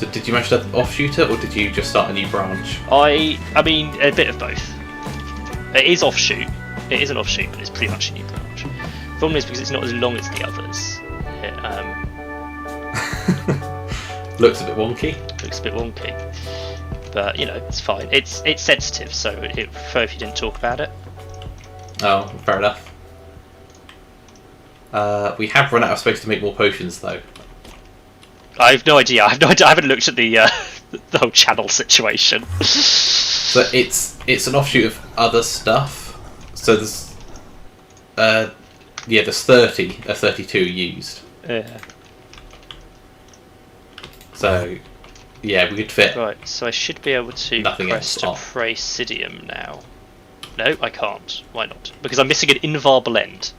So did you manage to offshoot it, or did you just start a new branch? I mean, a bit of both. It is offshoot. It is an offshoot, but it's pretty much a new branch. The problem is because it's not as long as the others. It looks a bit wonky. Looks a bit wonky, but you know, it's fine. It's sensitive, so it prefer if you didn't talk about it. Oh, fair enough. We have run out of space to make more potions, though. I have no idea. I haven't looked at the the whole channel situation. So it's an offshoot of other stuff. So there's there's 32 used. Yeah. So yeah, we could fit. Right. So I should be able to press to Praesidium now. No, I can't. Why not? Because I'm missing an Invar blend.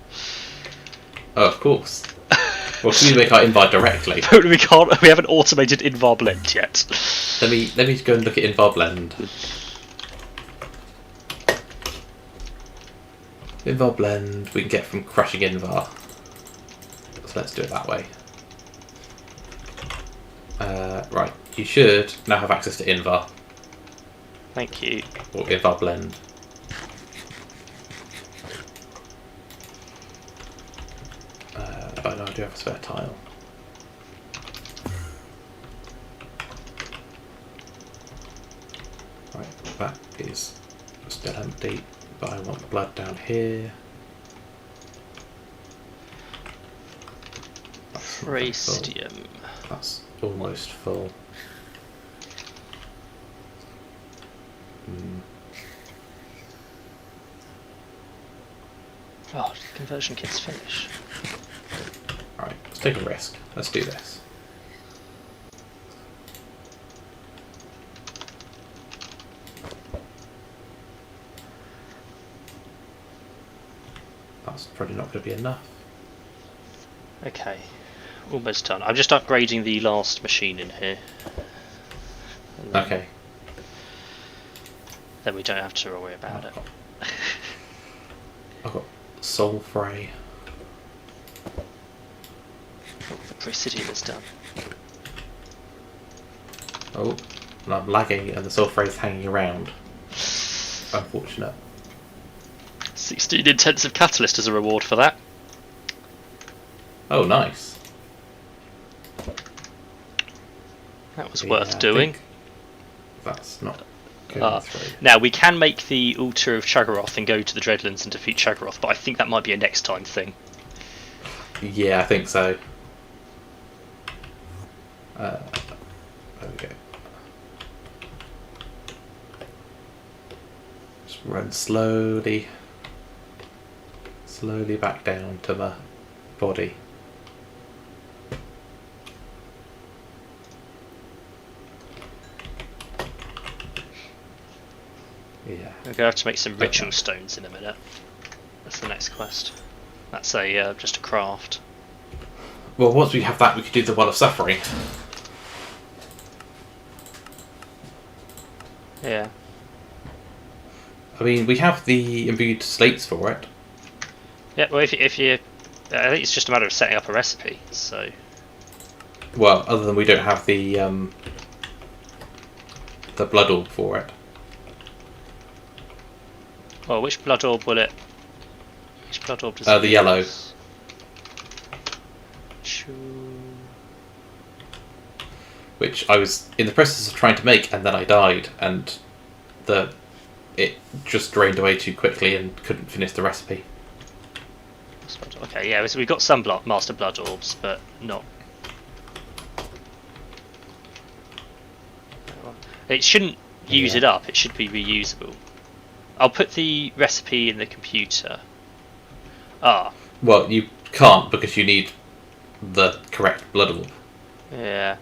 Oh, of course. Well, can we make our Invar directly? We can't. We haven't automated Invar blend yet. Let me go and look at Invar blend. Invar blend we can get from crushing Invar. So let's do it that way. Right, you should now have access to Invar. Thank you. Or Invar blend. But no, I do have a spare tile. Right, that is still empty, but I want blood down here. Praesidium. That's almost full. Oh, did the conversion kits finish? Alright, let's take a risk. Let's do this. That's probably not going to be enough. Okay, almost done. I'm just upgrading the last machine in here. Okay. Then we don't have to worry about it. I've got Soul Fray. Oh, the Praesidium is done. Oh, and I'm lagging and the Soul Fray is hanging around. Unfortunate. 16 intensive catalyst as a reward for that. Oh, nice. That was worth doing. That's not going through. Now, we can make the Altar of Chaggaroth and go to the Dreadlands and defeat Chaggaroth, but I think that might be a next time thing. Yeah, I think so. There we go. Just run slowly back down to the body. Yeah. We're going to have to make some ritual stones in a minute. That's the next quest. That's a just a craft. Well, once we have that, we could do the Well of Suffering. Yeah. I mean, we have the imbued slates for it. Yeah, well, if you... I think it's just a matter of setting up a recipe, so... Well, other than we don't have the Blood Orb for it. Well, which Blood Orb will it... Which Blood Orb does it the yellow. use? Which I was in the process of trying to make, and then I died, and it just drained away too quickly and couldn't finish the recipe. Okay, yeah, so we've got some Master Blood Orbs, but not... It shouldn't use it up, it should be reusable. I'll put the recipe in the computer. Well, you can't because you need the correct Blood Orb. Yeah.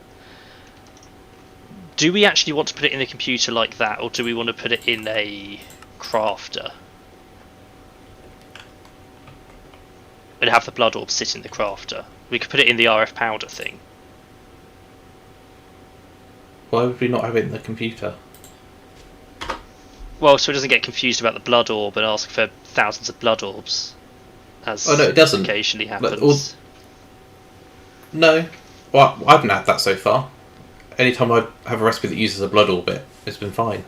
Do we actually want to put it in the computer like that, or do we want to put it in a crafter? And have the Blood Orb sit in the crafter. We could put it in the RF powder thing. Why would we not have it in the computer? Well, so it doesn't get confused about the Blood Orb and ask for thousands of Blood Orbs. As no, it doesn't. Occasionally happens. No. Well, I haven't had that so far. anytime I have a recipe that uses a blood orb, it's been fine.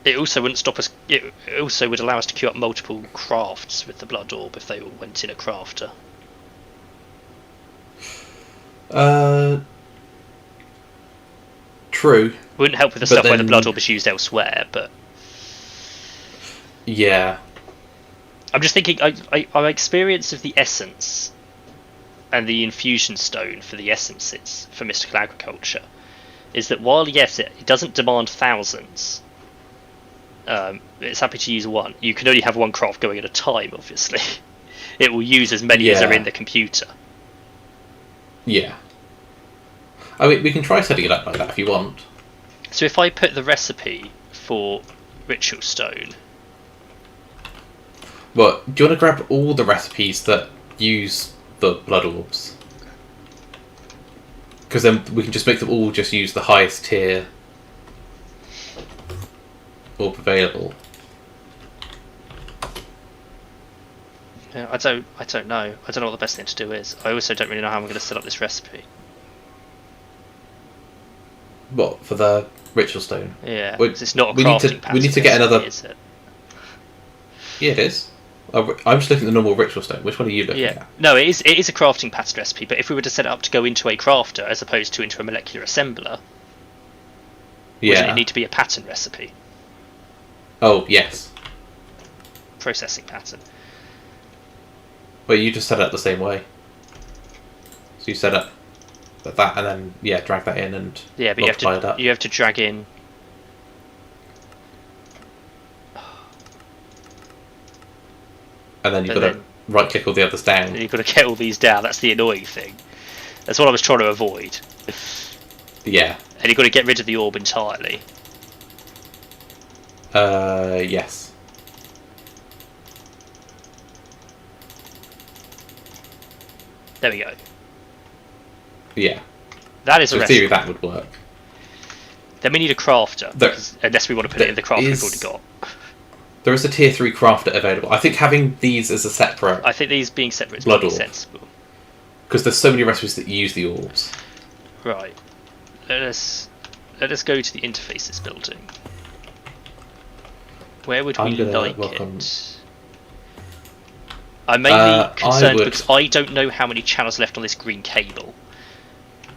It also wouldn't stop us. It also would allow us to queue up multiple crafts with the blood orb if they all went in a crafter. True. Wouldn't help with the stuff where the blood orb is used elsewhere, but yeah. I'm just thinking. Our experience of the essence and the infusion stone for the essences for mystical agriculture is that while yes, it doesn't demand thousands. It's happy to use one. You can only have one craft going at a time, obviously. It will use as many as are in the computer. Yeah. I mean, we can try setting it up like that if you want. So if I put the recipe for ritual stone... Well, do you want to grab all the recipes that use the blood orbs? Because then we can just make them all just use the highest tier orb available. Yeah, I don't know. I don't know what the best thing to do is. I also don't really know how I'm going to set up this recipe. What, for the ritual stone? Yeah, because it's not a crafting pattern. We need to get another... Is it? Yeah, it is. I'm just looking at the normal ritual stone. Which one are you looking at? No, it is a crafting pattern recipe, but if we were to set it up to go into a crafter as opposed to into a molecular assembler, wouldn't it need to be a pattern recipe? Oh, yes. Processing pattern. Well, you just set it up the same way. So you set up that and then, drag that in and but you have to drag in... And then you've got to right-click all the others down. And you've got to get all these down. That's the annoying thing. That's what I was trying to avoid. Yeah. And you've got to get rid of the orb entirely. Yes. There we go. Yeah. That is a recipe. In theory, that would work. Then we need a crafter, unless we want to put it in the crafter we've already got. There is a tier 3 crafter available. I think having these as a separate... I think these being separate is probably sensible. Because there's so many recipes that use the orbs. Right. Let us go to the interfaces building. Where would we like it? I'm mainly concerned because I don't know how many channels left on this green cable.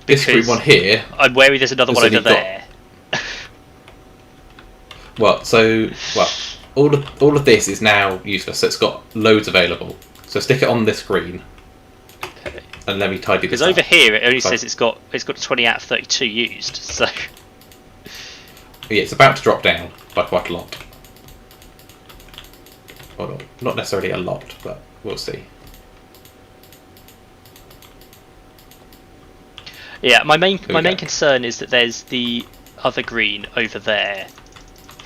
This green one here... I'm wary there's another one over there. All of this is now useless, so it's got loads available. So stick it on this screen. Okay. And let me tidy this up. Because over here it only says it's got 20 out of 32 used, so... Yeah, it's about to drop down by quite a lot. Well, not necessarily a lot, but we'll see. Yeah, my main concern is that there's the other green over there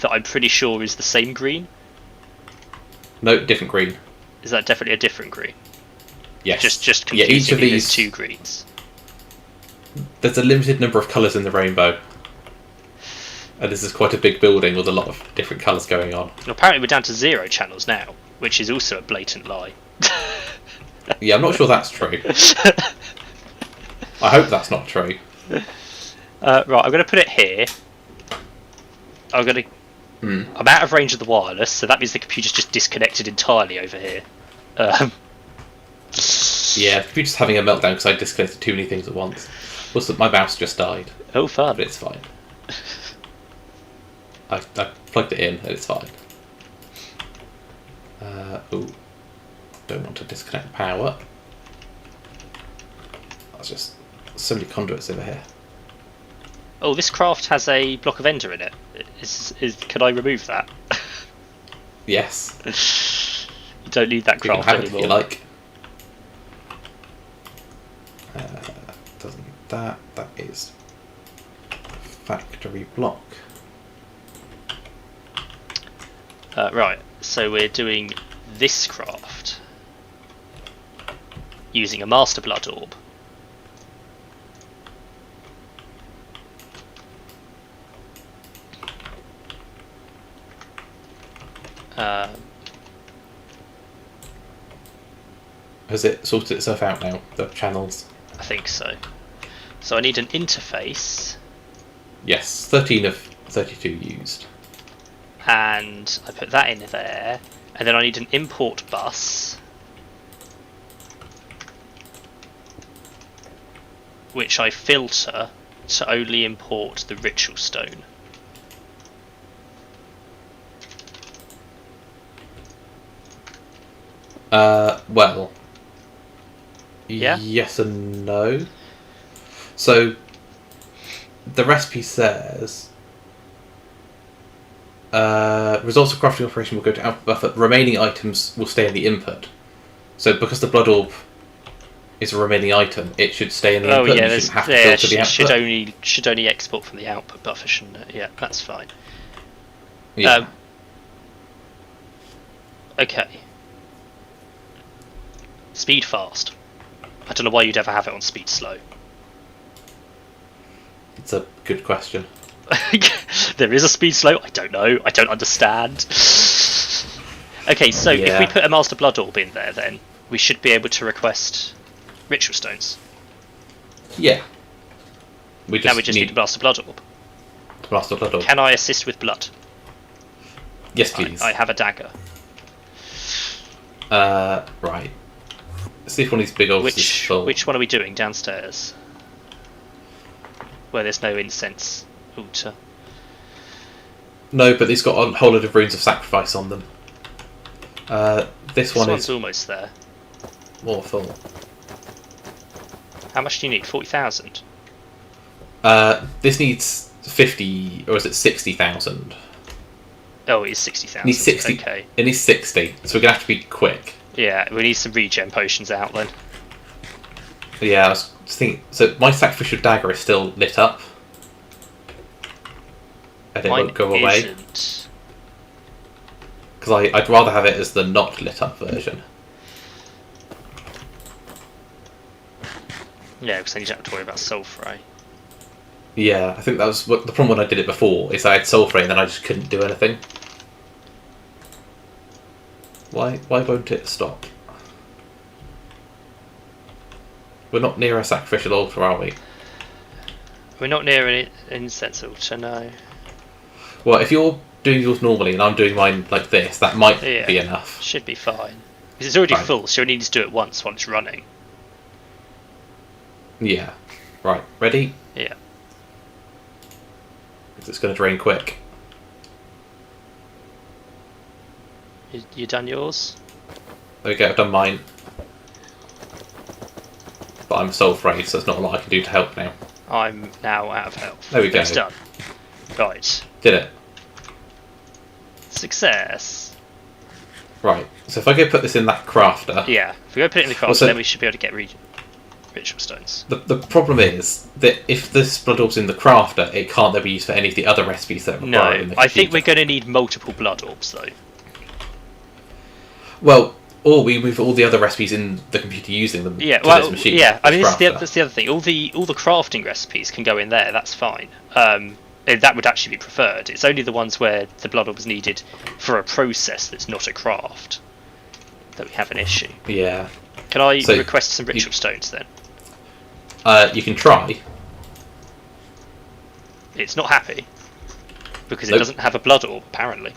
that I'm pretty sure is the same green. No, different green. Is that definitely a different green? Yes. Just confusing each of these two greens. There's a limited number of colours in the rainbow. And this is quite a big building with a lot of different colours going on. And apparently we're down to 0 channels now, which is also a blatant lie. Yeah, I'm not sure that's true. I hope that's not true. Right, I'm going to put it here. I'm out of range of the wireless, so that means the computer's just disconnected entirely over here. Yeah, the computer's having a meltdown because I disconnected too many things at once. Also, my mouse just died. Oh, fun. But it's fine. I plugged it in and it's fine. Don't want to disconnect power. That's just so many conduits over here. Oh, this craft has a block of ender in it. Can I remove that? Yes. You don't need that craft you can have anymore. It if you like. Doesn't that is factory block. Right, so we're doing this craft using a Master Blood Orb. has it sorted itself out now? The channels. I think so. So I need an interface. Yes, 13 of 32 used. And I put that in there. And then I need an import bus, which I filter to only import the ritual stone. Well, yeah? Yes and no. So, the recipe says results of crafting operation will go to output buffer. Remaining items will stay in the input. So, because the blood orb is a remaining item, it should stay in the input. Yeah, you shouldn't have to filter the output. Should only export from the output buffer, shouldn't it? Yeah, that's fine. Yeah. Okay. Speed fast. I don't know why you'd ever have it on speed slow. It's a good question. There is a speed slow? I don't know. I don't understand. Okay, so if we put a Master Blood Orb in there, then we should be able to request ritual stones. Yeah. We just need a Master Blood Orb. Master Blood Orb. Can I assist with blood? Yes, please. I have a dagger. Right. Let's see if one of these big orbs is full. Which one are we doing? Downstairs? Where there's no incense altar. No, but it's got a whole load of runes of sacrifice on them. This one's almost there. More full. How much do you need? 40,000? This needs 50, or is it 60,000? Oh, it is 60,000. It needs 60. Okay. It needs 60, so we're going to have to be quick. Yeah, we need some regen potions out then. Yeah, I was thinking. So my sacrificial dagger is still lit up. And it won't go away. Because I'd rather have it as the not lit up version. Yeah, because then you don't have to worry about sulfur. Yeah, I think that was what the problem when I did it before, is I had sulfur and then I just couldn't do anything. Why won't it stop? We're not near a sacrificial altar, are we? We're not near an incense altar, no. Well, if you're doing yours normally and I'm doing mine like this, that might be enough. Should be fine. Because it's already full, so you only need to do it once while it's running. Yeah. Right, ready? Yeah. Because it's going to drain quick. You done yours? There we go, I've done mine. But I'm soul frayed, so there's not a lot I can do to help now. I'm now out of health. There we go. It's done. Right. Did it. Success. Right, so if I go put this in that crafter... Yeah, if we go put it in the crafter, then we should be able to get ritual stones. The problem is that if this blood orb's in the crafter, it can't then be used for any of the other recipes that are required in the computer. I think we're going to need multiple blood orbs, though. Well, or we move all the other recipes in the computer using them to this machine. Yeah, I mean, that's the other thing. All the crafting recipes can go in there, that's fine. That would actually be preferred. It's only the ones where the blood orb is needed for a process that's not a craft that we have an issue. Yeah. Can I request some ritual stones then? You can try. It's not happy because it doesn't have a blood orb, apparently.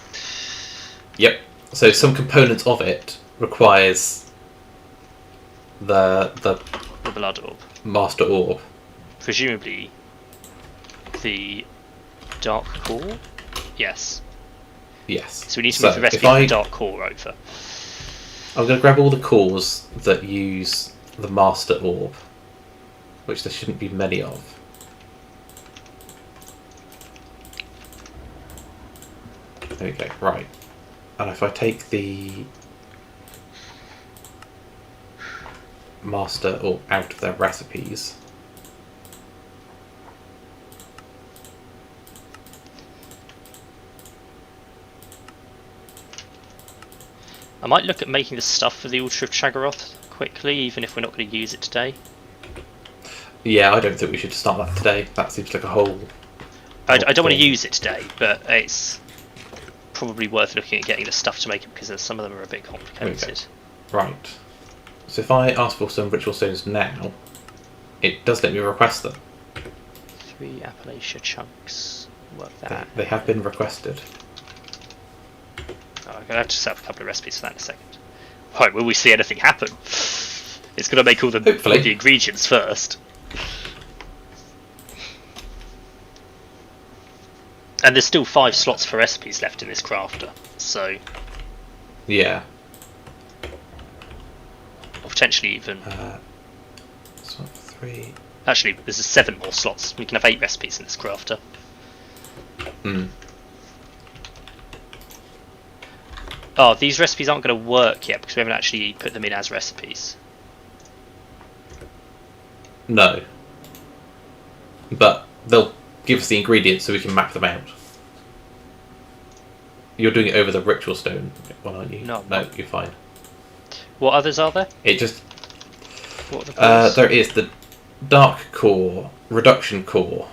Yep. So some components of it requires the blood orb. Master Orb. Presumably the dark core? Yes. Yes. So we need to move the recipe of the dark core over. I'm going to grab all the cores that use the Master Orb, which there shouldn't be many of. There we go, right. And if I take the Master Orb out of their recipes... I might look at making the stuff for the Altar of Chaggaroth quickly, even if we're not going to use it today. Yeah, I don't think we should start that today. That seems like a whole... I don't want to use it today, but it's probably worth looking at getting the stuff to make it, because some of them are a bit complicated. Right. So if I ask for some ritual stones now, it does let me request them. 3 Appalachia chunks. Work that. They have been requested. Oh, I'm going to have to set up a couple of recipes for that in a second. Right, will we see anything happen? It's going to make all the ingredients first. And there's still 5 slots for recipes left in this crafter, so... Yeah. Or potentially even... So 3... Actually, there's 7 more slots. We can have 8 recipes in this crafter. Hmm. Oh, these recipes aren't going to work yet because we haven't actually put them in as recipes. No. But they'll give us the ingredients so we can map them out. You're doing it over the ritual stone one, aren't you? No, you're fine. What others are there? It just... What are the cores? there is the dark core, reduction core,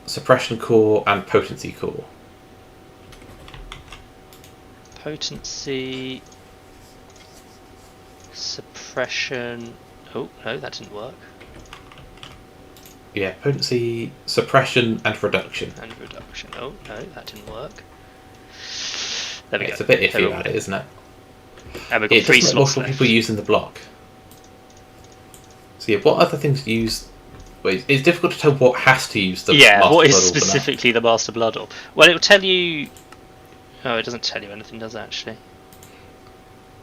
suppression core, and potency core. Potency... Suppression... Oh, no, that didn't work. Yeah, potency, suppression, and reduction. And reduction. Oh, no, that didn't work. There we go. It's a bit iffy about it, isn't it? And we've got 3 slots multiple left. people using the block. So yeah, what other things use? Well, it's difficult to tell what has to use the Yeah, Master what Blood is Orb for that. specifically the Master Blood Orb? Well, it will tell you... Oh, it doesn't tell you anything, does it, actually?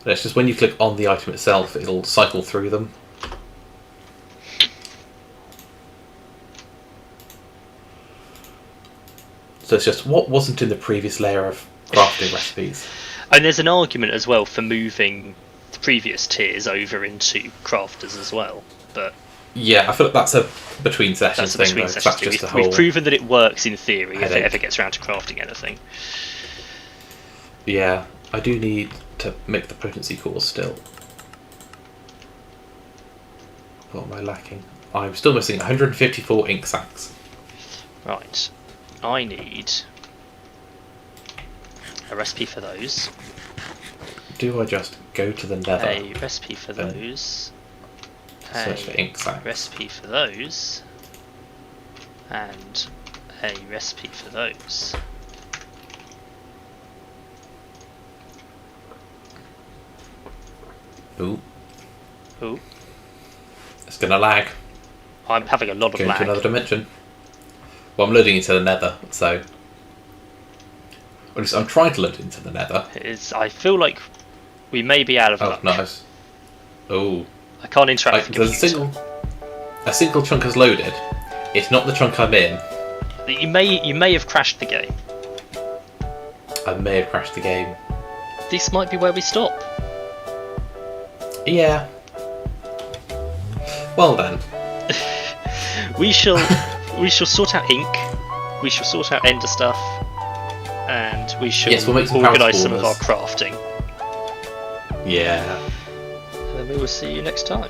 It's just when you click on the item itself, it'll cycle through them. So it's just what wasn't in the previous layer of crafting recipes. And there's an argument as well for moving the previous tiers over into crafters as well, but Yeah, I feel like that's a between sessions that's a thing. between Though, 'cause sessions that's thing. just a We've whole proven that it works in theory if it headache. ever gets around to crafting anything. Yeah, I do need to make the potency cores still. What am I lacking? I'm still missing 154 ink sacks. Right, I need a recipe for those, Do I just go to the nether? a recipe for those, Search for ink sacks. recipe for those, and a recipe for those. Ooh, Ooh, it's gonna lag. I'm having a lot of Going lag. to another dimension. Well, I'm loading into the nether, so... At least I'm trying to load into the nether. I feel like we may be out of Oh, luck. nice. Oh. I can't interact with the computer. A single chunk has loaded. It's not the chunk I'm in. You may have crashed the game. I may have crashed the game. This might be where we stop. Yeah. Well then. We shall sort out ink. We shall sort out ender stuff, and we shall Yes, we'll make some power organise some of our spawners. crafting. Yeah. And then we will see you next time.